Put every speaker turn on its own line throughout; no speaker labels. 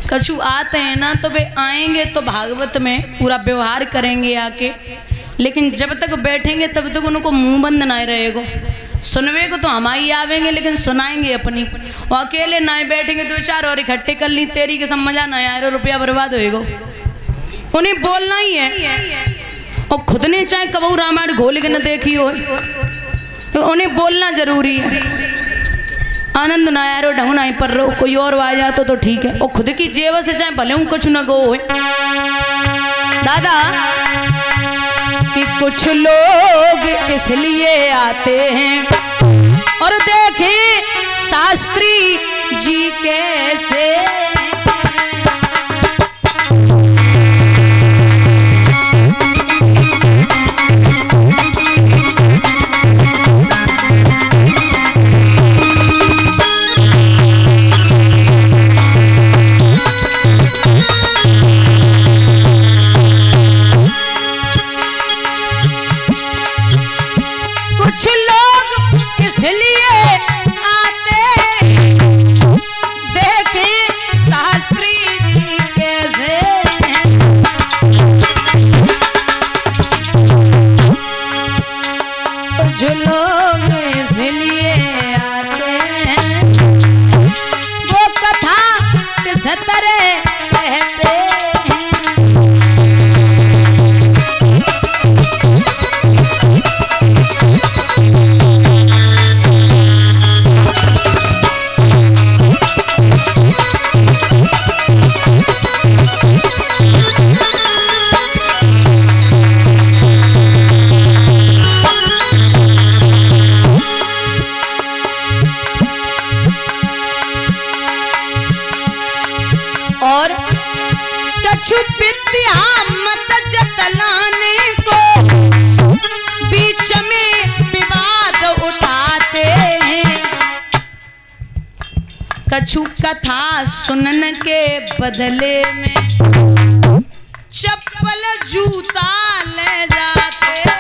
कछु आते हैं ना तो वे आएंगे तो भागवत में पूरा व्यवहार करेंगे आके, लेकिन जब तक बैठेंगे तब तक उनको मुंह बंद ना रहेगा। सुनवे को तो हम ही आवेंगे लेकिन सुनाएंगे अपनी। वो अकेले ना बैठेंगे, दो चार और इकट्ठे कर ली, तेरी के समझा ना आए, रुपया बर्बाद होएगा। उन्हें बोलना ही है, और खुद ने चाहे कबू रामायण घोल के न देखी हो, उन्हें बोलना जरूरी है। आनंद ना यारो ढंग ना पर रहो, कोई और आ जाता तो ठीक है, और खुद की जेब से चाहे भले हूँ कुछ न गो हो। दादा कि कुछ लोग इसलिए आते हैं और देखे शास्त्री जी कैसे, कछु कथा सुनने के बदले में चप्पल जूता ले जाते हैं।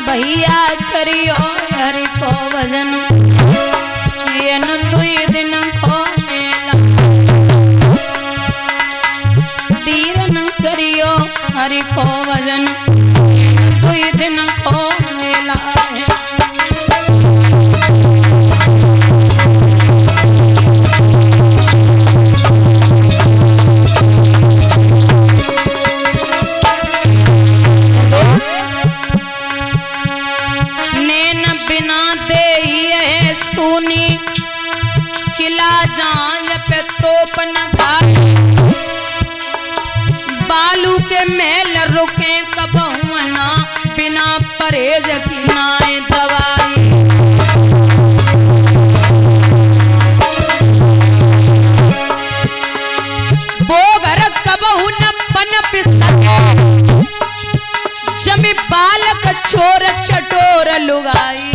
भैया करियो हरि को भजन, ये न दुई दिन को मेला, तीर न करियो हरि को भजन, दुई दिन को मेला है। किला जान पे तोप न खाए, बालू के मेल रुके कबहू ना, बिना परहेज की नाए दवाई। वो घर कबहू न पनप सके, जमी बालक छोर चटोर लुगाई।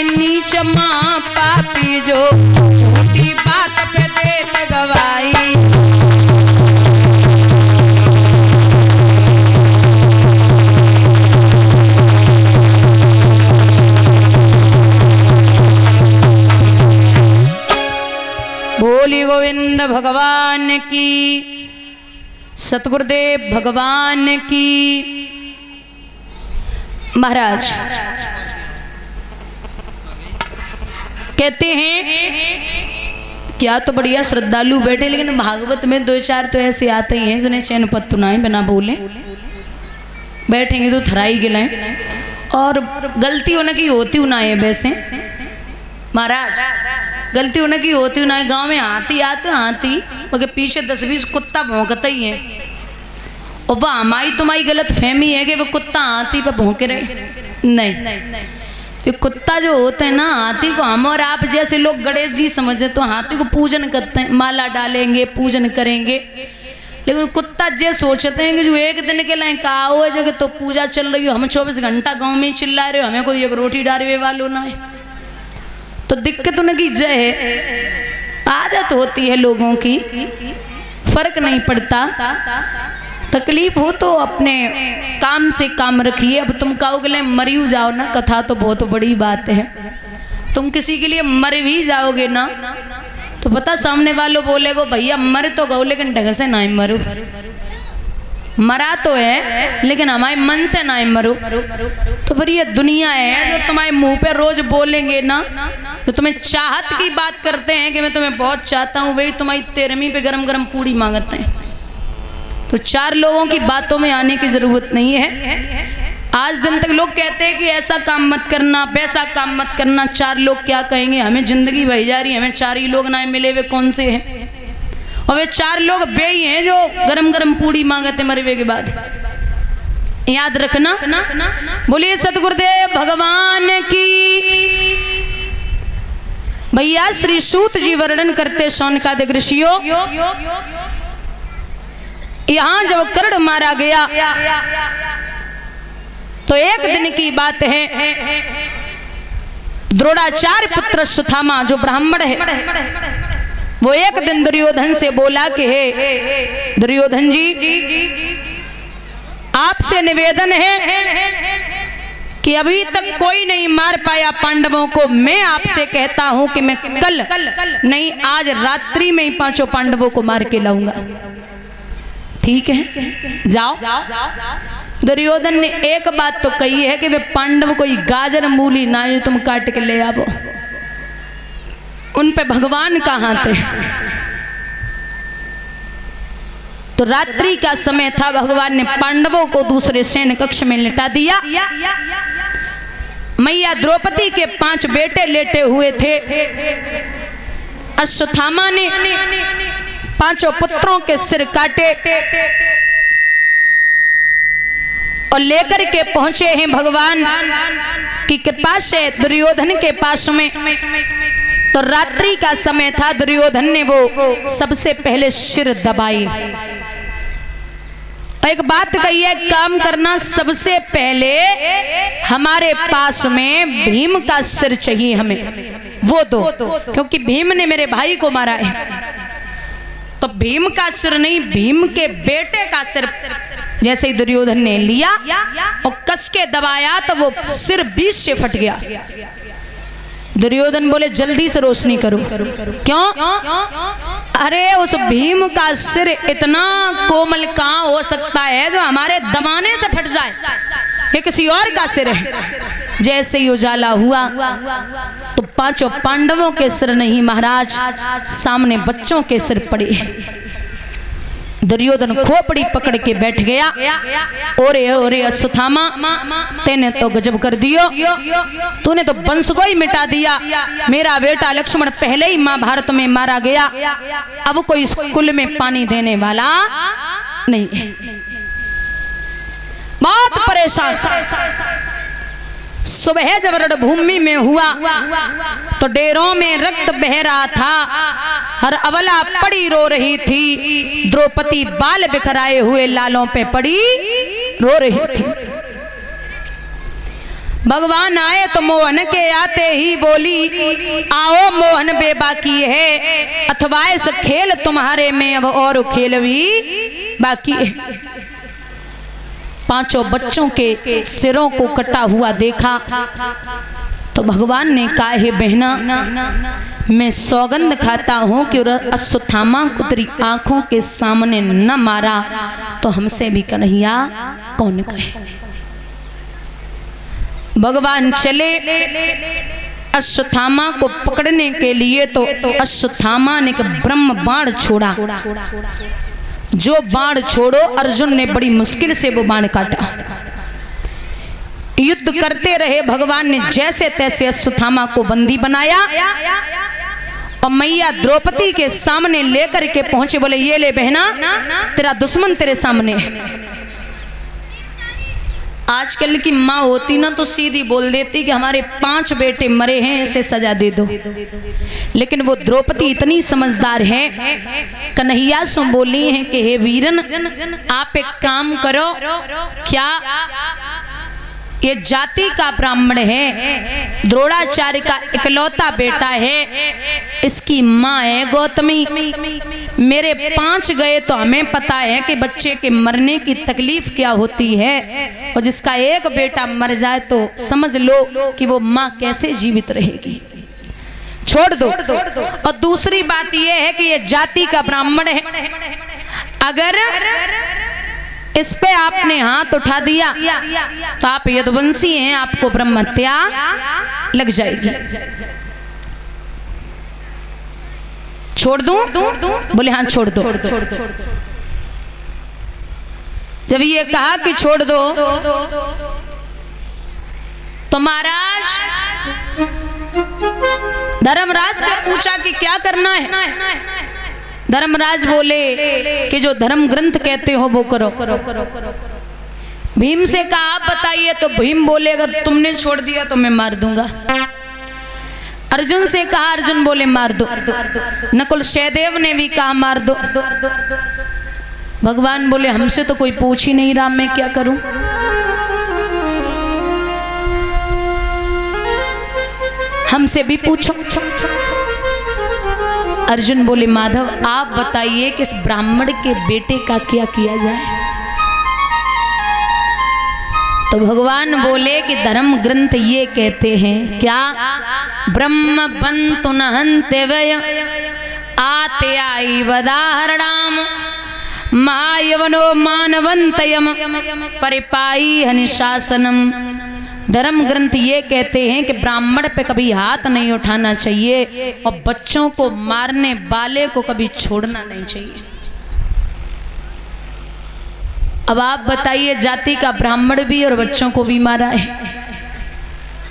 नीच माँ पापी जो झूठी बात पे देत गवाई। बोली गोविंद भगवान की, सतगुरुदेव भगवान की। महाराज कहते हैं क्या तो बढ़िया श्रद्धालु बैठे, लेकिन भागवत में दो चार तो ऐसे आते ही हैं जिन्हें चैन पत्तू ना बिना बोले बैठेंगे तो थराई गिलाएं, और गलती होने की होती ना है। वैसे महाराज गलती होने की होती ना है। गांव में हाथी आते हाथी मगर पीछे 10-20 कुत्ता भौंकता ही है, और वह हमारी तुम्हारी गलत फहमी है कि वो कुत्ता हाथी पे भौंके रहे। नहीं, फिर कुत्ता जो होते हैं ना, हाथी को हम और आप जैसे लोग गणेश जी समझे तो हाथी को पूजन करते हैं, माला डालेंगे, पूजन करेंगे। लेकिन कुत्ता ये सोचते हैं कि जो एक दिन के लिए कहा हुआ जगह तो पूजा चल रही हो, हम 24 घंटा गांव में चिल्ला रहे हो, हमें कोई एक रोटी डालने वालों ना है। तो दिक्कत उनकी जय है, आदत होती है लोगों की, फर्क नहीं पड़ता। तकलीफ हो तो अपने काम से काम रखिए। अब तुम कहोगे मरी जाओ ना, कथा तो बहुत बड़ी बात है। तुम किसी के लिए मर भी जाओगे ना तो पता सामने वालों बोलेगो भैया मर तो गो लेकिन ढंग से ना मरो, मरा तो है लेकिन हमारे मन से ना मरो। तो फिर ये दुनिया है जो तुम्हारे मुंह पे रोज बोलेंगे ना, जो तुम्हें चाहत की बात करते हैं कि मैं तुम्हें बहुत चाहता हूँ, वही तुम्हारी 13वीं पे गरम गरम पूड़ी मांगते हैं। तो 4 लोगों की बातों में आने की जरूरत नहीं है। आज दिन तक लोग कहते हैं कि ऐसा काम मत करना, वैसा काम मत करना, 4 लोग क्या कहेंगे, हमें जिंदगी भई जा रही है, हमें 4 ही लोग ना मिले हुए कौन से हैं, और वे 4 लोग वे ही हैं जो गरम गरम पूड़ी मांगते मरवे के बाद। याद रखना। बोलिए सतगुरुदेव भगवान की। भैया श्री सूत जी वर्णन करते शौनकादिक ऋषियों, यहाँ जब कर्ण मारा गया तो एक दिन की बात है, द्रोणाचार्य पुत्र सुथामा जो ब्राह्मण है वो एक दिन दुर्योधन से बोला कि हे दुर्योधन जी, आपसे निवेदन है कि अभी तक कोई नहीं मार पाया पांडवों को, मैं आपसे कहता हूं कि मैं कल नहीं आज रात्रि में ही 5 पांडवों को मार के लाऊंगा। ठीक है जाओ। दुर्योधन ने एक बात तो कही है कि वे पांडव कोई गाजर मूली ना जो तुम काट के ले आवो, उन पे भगवान कहाँ थे। तो रात्रि का समय था, भगवान ने पांडवों को दूसरे सैन्य कक्ष में लिटा दिया। मैया द्रौपदी के 5 बेटे लेटे हुए थे। अश्वत्थामा ने 5 पुत्रों के सिर काटे और लेकर के पहुंचे हैं भगवान की कृपा से दुर्योधन के पास में। तो रात्रि का समय था, दुर्योधन ने वो सबसे पहले सिर दबाई। एक बात कही है, काम करना सबसे पहले हमारे पास में भीम का सिर चाहिए हमें, वो दो, क्योंकि भीम ने मेरे भाई को मारा है। तो भीम का सिर नहीं, भीम के बेटे का सिर जैसे ही दुर्योधन ने लिया और कस के दबाया तो वो सिर 20 से फट गया। दुर्योधन बोले जल्दी से रोशनी करो। क्यों? अरे उस भीम का सिर इतना कोमल कहाँ हो सकता है जो हमारे दबाने से फट जाए, ये किसी और का सिर है। जैसे ही उजाला हुआ तो 5 पांडवों के सिर नहीं महाराज, सामने बच्चों के सिर पड़े। दुर्योधन खोपड़ी पकड़ के बैठ गया। ओरे ओरे अश्वत्थामा, तेने तो गजब कर दियो, तूने तो वंश को ही मिटा दिया। मेरा बेटा लक्ष्मण पहले ही महाभारत में मारा गया, अब कोई इस कुल में पानी देने वाला नहीं है। बहुत परेशान। सुबह जब रणभूमि में हुआ तो डेरों में रक्त बह रहा था, हर अबला पड़ी रो रही थी। द्रौपदी बाल बिखराए हुए लालों पे पड़ी रो रही थी। भगवान आए तो मोहन के आते ही बोली, आओ मोहन बेबाकी है, अथवा इस खेल तुम्हारे में अब और खेल भी बाकी है। 5 बच्चों के सिरों को कटा हुआ देखा तो भगवान ने कहा, हे बहना, मैं सौगंध खाता हूं कि अश्वत्थामा को तेरी आंखों के सामने न मारा तो हमसे भी कन्हैया कौन कहे। भगवान चले अश्वत्थामा को पकड़ने के लिए, तो अश्वत्थामा ने एक ब्रह्म बाण छोड़ा। जो बाण छोड़ो, अर्जुन ने बड़ी मुश्किल से वो बाण काटा। युद्ध करते रहे। भगवान ने जैसे तैसे अश्वत्थामा को बंदी बनाया और मैया द्रौपदी के सामने लेकर के पहुंचे। बोले, ये ले बहना, तेरा दुश्मन तेरे सामने है। आजकल की माँ होती ना तो सीधी बोल देती कि हमारे 5 बेटे मरे हैं, इसे सजा दे दो। लेकिन वो द्रौपदी इतनी समझदार है, कन्हैया से बोली है कि हे वीरन, आप एक काम करो, क्या ये जाति का ब्राह्मण है, द्रोणाचार्य का इकलौता बेटा है, इसकी माँ है गौतमी, मेरे 5 गए तो हमें पता है कि बच्चे के मरने की तकलीफ क्या होती है, और जिसका एक बेटा मर जाए तो समझ लो कि वो माँ कैसे जीवित रहेगी, छोड़ दो। और दूसरी बात यह है कि ये जाति का ब्राह्मण है, अगर इस पे आपने हाथ उठा दिया तो आप यदुवंशी हैं, आपको ब्रह्म हत्या लग जाएगी। छोड़ दूं? बोले हाँ छोड़ दो। जब ये कहा कि छोड़ दो तो महाराज धर्मराज से पूछा कि क्या करना है। धर्मराज बोले कि जो धर्म ग्रंथ कहते हो वो करो। भीम से कहा आप बताइए, तो भीम बोले अगर तुमने छोड़ दिया तो मैं मार दूंगा। अर्जुन से कहा, अर्जुन बोले मार दो। नकुल सहदेव ने भी कहा मार दो। भगवान बोले हमसे तो कोई पूछ ही नहीं रहा, मैं क्या करूं। हमसे भी पूछो। अर्जुन बोले माधव आप बताइए कि इस ब्राह्मण के बेटे का क्या किया जाए। तो भगवान बोले कि धर्म ग्रंथ ये कहते हैं क्या, ब्रह्म बंतु न हन्ते वय आते आई वदाहरणाम महायवनो मानवंतयम परिपाई हनिशासनम। धर्म ग्रंथ ये कहते हैं कि ब्राह्मण पे कभी हाथ नहीं उठाना चाहिए और बच्चों को मारने वाले को कभी छोड़ना नहीं चाहिए। अब आप बताइए, जाति का ब्राह्मण भी और बच्चों को भी मारा है,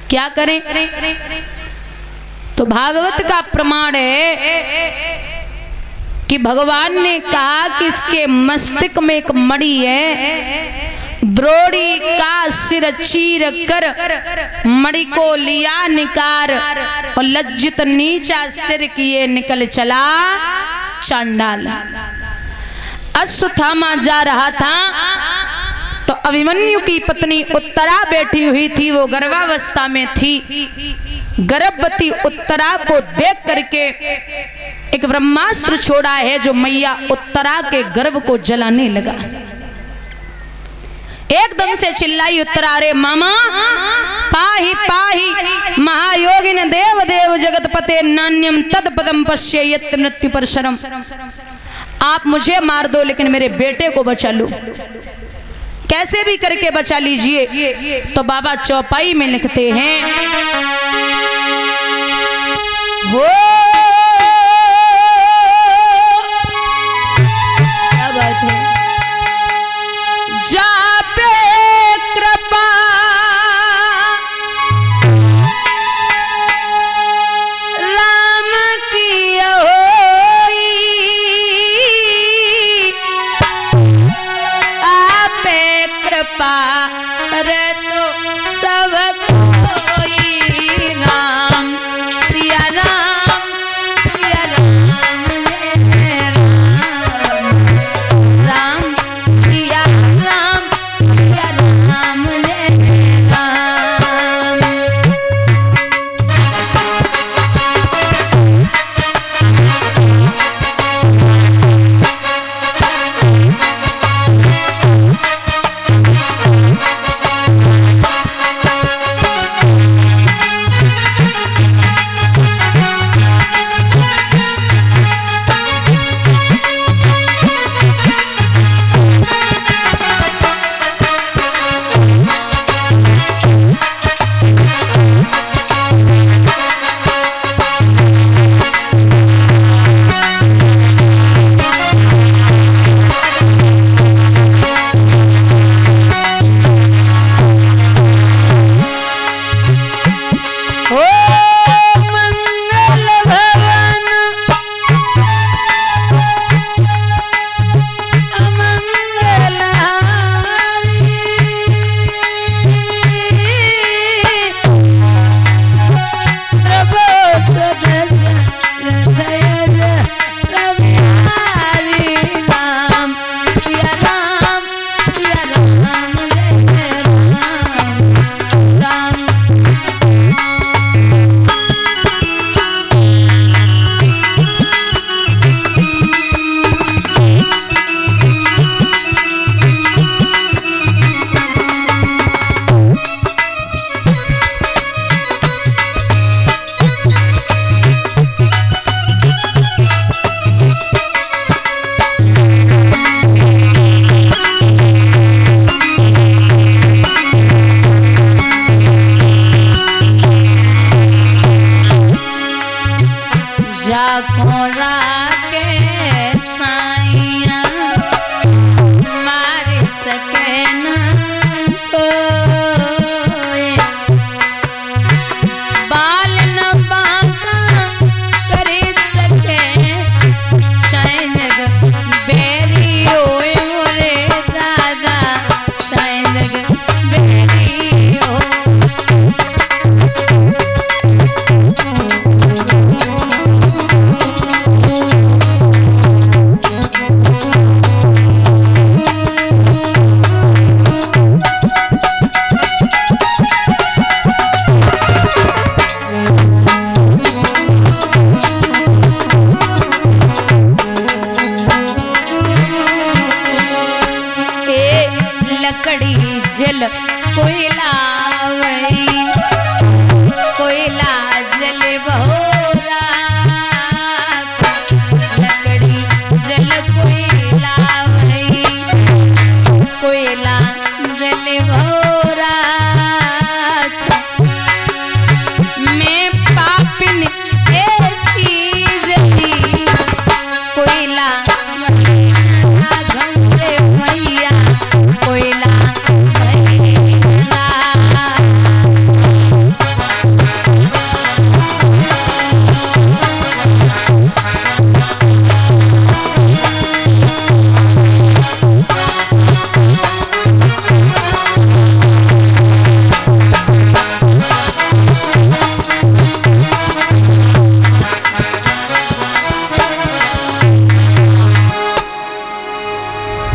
क्या करें। तो भागवत का प्रमाण है कि भगवान ने कहा कि इसके मस्तिष्क में एक मणि है, द्रोणी का सिर चीर कर मणि को लिया निकार और लज्जित नीचा सिर किए निकल चला चांडाल। अश्वत्थामा जा रहा था तो अभिमन्यु की पत्नी उत्तरा बैठी हुई थी, वो गर्भावस्था में थी। गर्भवती उत्तरा को देख करके एक ब्रह्मास्त्र छोड़ा है जो मैया उत्तरा के गर्भ को जलाने लगा। एकदम से चिल्लाई उत्तरा, अरे मामा पाही पाही महायोगिन देव देव जगतपते नान्यम तद पदम पश्येयत मृत्यु पर शरम। आप मुझे मार दो लेकिन मेरे बेटे को बचा लो, कैसे भी करके बचा लीजिए। तो बाबा चौपाई में लिखते हैं, हो क्या बात है, जापे कृपा राम की होई, आपे कृपा करे तो सब कोई। राम सिया राम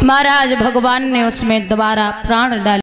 महाराज भगवान ने उसमें दोबारा प्राण डाले।